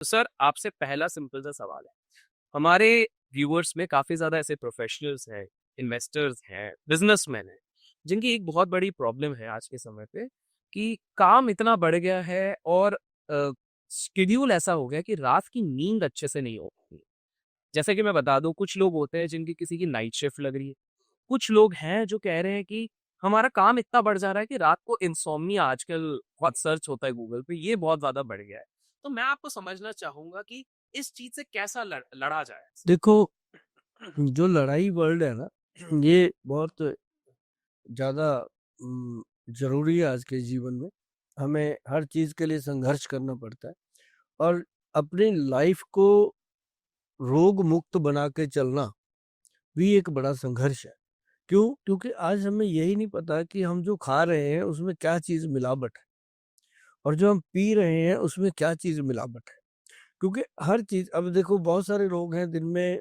तो सर आपसे पहला सिंपल सा सवाल है। हमारे व्यूअर्स में काफ़ी ज़्यादा ऐसे प्रोफेशनल्स हैं, इन्वेस्टर्स हैं, बिज़नेसमैन हैं, जिनकी एक बहुत बड़ी प्रॉब्लम है आज के समय पे कि काम इतना बढ़ गया है और शेड्यूल ऐसा हो गया कि रात की नींद अच्छे से नहीं हो पाती है। जैसे कि मैं बता दूँ कुछ लोग होते हैं जिनकी किसी की नाइट शिफ्ट लग रही है। कुछ लोग हैं जो कह रहे हैं कि हमारा काम इतना बढ़ जा रहा है कि रात को इंसोम्निया आजकल बहुत सर्च होता है गूगल पे, ये बहुत ज़्यादा बढ़ गया है। तो मैं आपको समझना चाहूँगा कि इस चीज़ से कैसा लड़ा जाए? देखो, जो लड़ाई वर्ड है ना, ये बहुत ज़्यादा ज़रूरी है आज के जीवन में। हमें हर चीज़ के लिए संघर्ष करना पड़ता है और अपनी लाइफ को रोग मुक्त बना के चलना भी एक बड़ा संघर्ष है। क्यों? क्योंकि आज हमें यही नहीं पता कि हम जो खा रहे हैं उसमें क्या चीज़ मिलावट है और जो हम पी रहे हैं उसमें क्या चीज़ मिलावट है। क्योंकि हर चीज़, अब देखो, बहुत सारे लोग हैं दिन में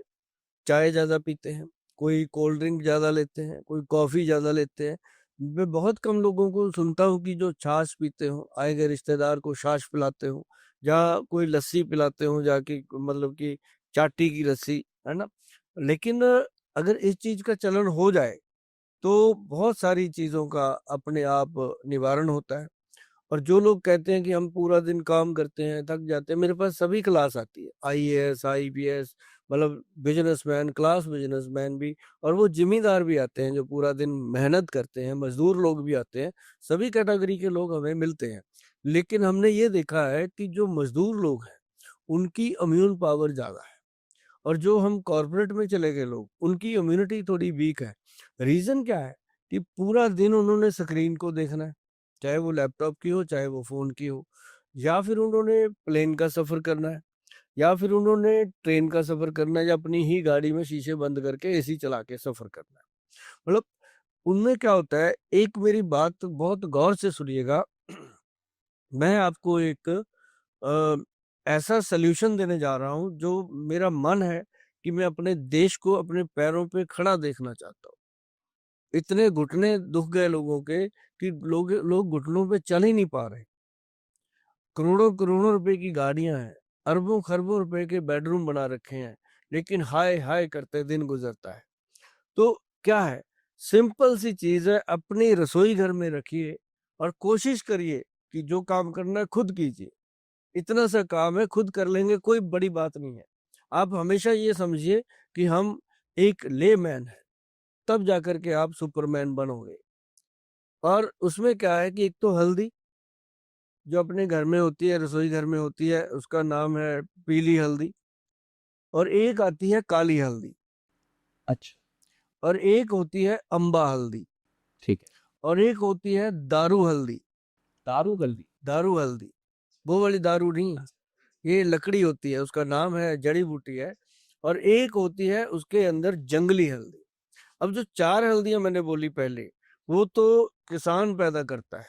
चाय ज़्यादा पीते हैं, कोई कोल्ड ड्रिंक ज़्यादा लेते हैं, कोई कॉफ़ी ज़्यादा लेते हैं। मैं बहुत कम लोगों को सुनता हूँ कि जो छाछ पीते हों, आए गए रिश्तेदार को छाछ पिलाते हों या कोई लस्सी पिलाते हों जाके, मतलब कि चाटी की लस्सी, है ना? लेकिन अगर इस चीज़ का चलन हो जाए, तो बहुत सारी चीज़ों का अपने आप निवारण होता है। और जो लोग कहते हैं कि हम पूरा दिन काम करते हैं, थक जाते हैं, मेरे पास सभी क्लास आती है, आईएएस, आईपीएस, मतलब बिजनेसमैन, क्लास बिजनेसमैन भी, और वो जिम्मेदार भी आते हैं जो पूरा दिन मेहनत करते हैं, मजदूर लोग भी आते हैं, सभी कैटेगरी के लोग हमें मिलते हैं। लेकिन हमने ये देखा है कि जो मजदूर लोग हैं, उनकी इम्यून पावर ज़्यादा है और जो हम कॉर्पोरेट में चले गए लोग, उनकी इम्यूनिटी थोड़ी वीक है। रीज़न क्या है? कि पूरा दिन उन्होंने स्क्रीन को देखना है, चाहे वो लैपटॉप की हो, चाहे वो फ़ोन की हो, या फिर उन्होंने प्लेन का सफ़र करना है, या फिर उन्होंने ट्रेन का सफ़र करना है, या अपनी ही गाड़ी में शीशे बंद करके एसी चला के सफ़र करना है। मतलब उनमें क्या होता है, एक मेरी बात बहुत गौर से सुनिएगा। मैं आपको एक ऐसा सॉल्यूशन देने जा रहा हूँ जो मेरा मन है कि मैं अपने देश को अपने पैरों पे खड़ा देखना चाहता हूँ। इतने घुटने दुख गए लोगों के कि लोग घुटनों पे चल ही नहीं पा रहे। करोड़ों-करोड़ों रुपए की गाड़ियाँ हैं, अरबों-खरबों रुपए के बेडरूम बना रखे हैं, लेकिन हाय हाय करते दिन गुज़रता है। तो क्या है, सिंपल सी चीज़ है, अपनी रसोई घर में रखिए और कोशिश करिए कि जो काम करना है खुद कीजिए। इतना सा काम है, खुद कर लेंगे, कोई बड़ी बात नहीं है। आप हमेशा ये समझिए कि हम एक लेमैन हैं, तब जाकर के आप सुपरमैन बनोगे। और उसमें क्या है कि एक तो हल्दी जो अपने घर में होती है, रसोई घर में होती है, उसका नाम है पीली हल्दी, और एक आती है काली हल्दी, अच्छा। और एक होती है अम्बा हल्दी, ठीक है। और एक होती है दारू हल्दी। दारू गल्दी। दारू हल्दी, वो वाली दारू नहीं, ये लकड़ी होती है, उसका नाम है, जड़ी बूटी है। और एक होती है उसके अंदर जंगली हल्दी। अब जो 4 हल्दियाँ मैंने बोली पहले, वो तो किसान पैदा करता है।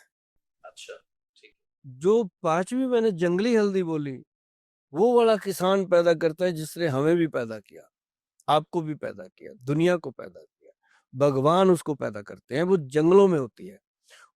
अच्छा। ठीक जो 5वीं मैंने जंगली हल्दी बोली, वो वाला किसान पैदा करता है जिसने हमें भी पैदा किया, आपको भी पैदा किया, दुनिया को पैदा किया। भगवान उसको पैदा करते हैं, वो जंगलों में होती है।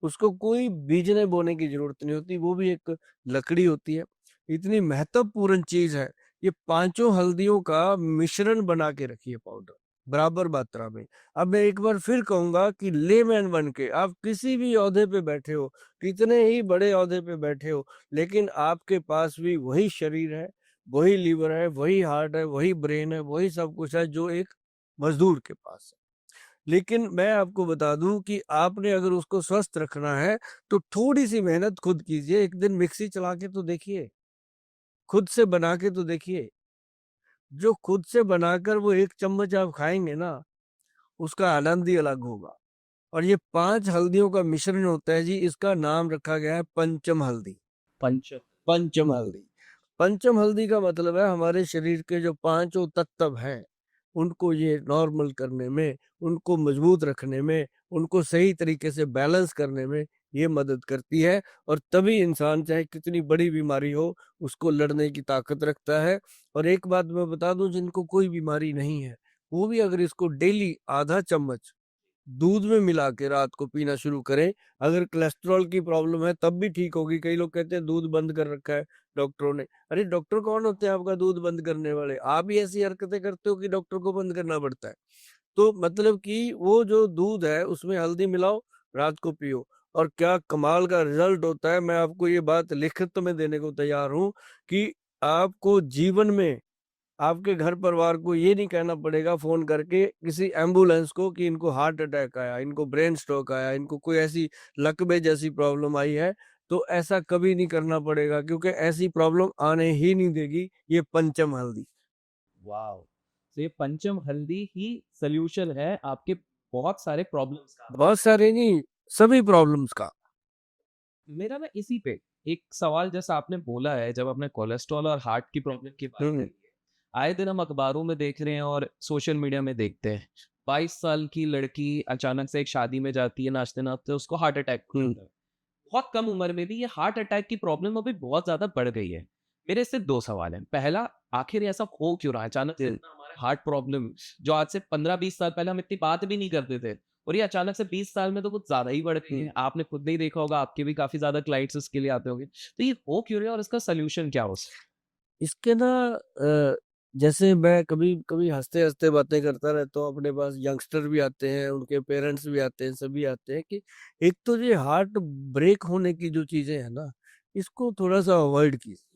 उसको कोई बीजने बोने की ज़रूरत नहीं होती, वो भी एक लकड़ी होती है। इतनी महत्वपूर्ण चीज़ है, ये पाँचों हल्दियों का मिश्रण बना के रखिए पाउडर, बराबर मात्रा में। अब मैं एक बार फिर कहूँगा कि लेमैन बन के आप किसी भी ओहदे पे बैठे हो, कितने ही बड़े ओहदे पे बैठे हो, लेकिन आपके पास भी वही शरीर है, वही लीवर है, वही हार्ट है, वही ब्रेन है, वही सब कुछ है जो एक मज़दूर के पास है। लेकिन मैं आपको बता दूँ कि आपने अगर उसको स्वस्थ रखना है, तो थोड़ी-सी मेहनत खुद कीजिए। एक दिन मिक्सी चला के तो देखिए, खुद से बना के तो देखिए। जो खुद से बनाकर वो 1 चम्मच आप खाएँगे ना, उसका आनंद ही अलग होगा। और ये 5 हल्दियों का मिश्रण होता है जी, इसका नाम रखा गया है पंचम हल्दी। पंच। पंचम हल्दी। पंचम हल्दी का मतलब है हमारे शरीर के जो पांचों तत्व हैं, उनको ये नॉर्मल करने में, उनको मजबूत रखने में, उनको सही तरीके से बैलेंस करने में ये मदद करती है। और तभी इंसान चाहे कितनी बड़ी बीमारी हो, उसको लड़ने की ताकत रखता है। और एक बात मैं बता दूं, जिनको कोई बीमारी नहीं है, वो भी अगर इसको डेली आधा चम्मच दूध में मिला के रात को पीना शुरू करें। अगर कोलेस्ट्रॉल की प्रॉब्लम है तब भी ठीक होगी। कई लोग कहते हैं दूध बंद कर रखा है डॉक्टरों ने। अरे डॉक्टर कौन होते हैं आपका दूध बंद करने वाले? आप ही ऐसी हरकतें करते हो कि डॉक्टर को बंद करना पड़ता है। तो मतलब कि वो जो दूध है उसमें हल्दी मिलाओ, रात को पियो, और क्या कमाल का रिजल्ट होता है। मैं आपको ये बात लिखित में देने को तैयार हूँ कि आपको जीवन में आपके घर परिवार को ये नहीं कहना पड़ेगा फोन करके किसी एम्बुलेंस को कि इनको हार्ट अटैक आया, इनको ब्रेन स्ट्रोक आया, इनको कोई ऐसी लकवे जैसी प्रॉब्लम आई है। तो ऐसा कभी नहीं करना पड़ेगा, क्योंकि ऐसी प्रॉब्लम आने ही नहीं देगी ये पंचम हल्दी। वाओ! तो ये पंचम हल्दी ही सॉल्यूशन है आपके बहुत सारे प्रॉब्लम्स का। बहुत सारे नहीं, सभी प्रॉब्लम्स का। मेरा ना इसी पे एक सवाल, जैसा आपने बोला है, जब आपने कोलेस्ट्रॉल और हार्ट की प्रॉब्लम की बात हम्म। करी है, आए दिन हम अखबारों में देख रहे हैं और सोशल मीडिया में देखते हैं, 22 साल की लड़की अचानक से एक शादी में जाती है, नाचते-नाचते उसको हार्ट अटैक हो हम्म। जाता है। बहुत कम उम्र में भी ये हार्ट अटैक की प्रॉब्लम अभी बहुत ज़्यादा बढ़ गई है। मेरे इससे 2 सवाल हैं। पहला, आखिर ऐसा हो क्यों रहा है? अचानक से इतना हमारे हार्ट प्रॉब्लम, जो आज से 15-20 साल पहले हम इतनी बात भी नहीं करते थे, और ये अचानक से 20 साल में तो कुछ ज़्यादा ही बढ़ गई है। आपने खुद नहीं देखा होगा, आपके भी काफ़ी ज़्यादा क्लाइंट्स इसके लिए आते होंगे। तो ये हो क्यों रहा है और इसका सॉल्यूशन क्या हो सकता इसके ना जैसे मैं कभी कभी हंसते हंसते बातें करता रहता हूँ, अपने पास यंगस्टर भी आते हैं, उनके पेरेंट्स भी आते हैं, सभी आते हैं कि एक तो ये हार्ट ब्रेक होने की जो चीजें है ना, इसको थोड़ा सा अवॉइड कीजिए।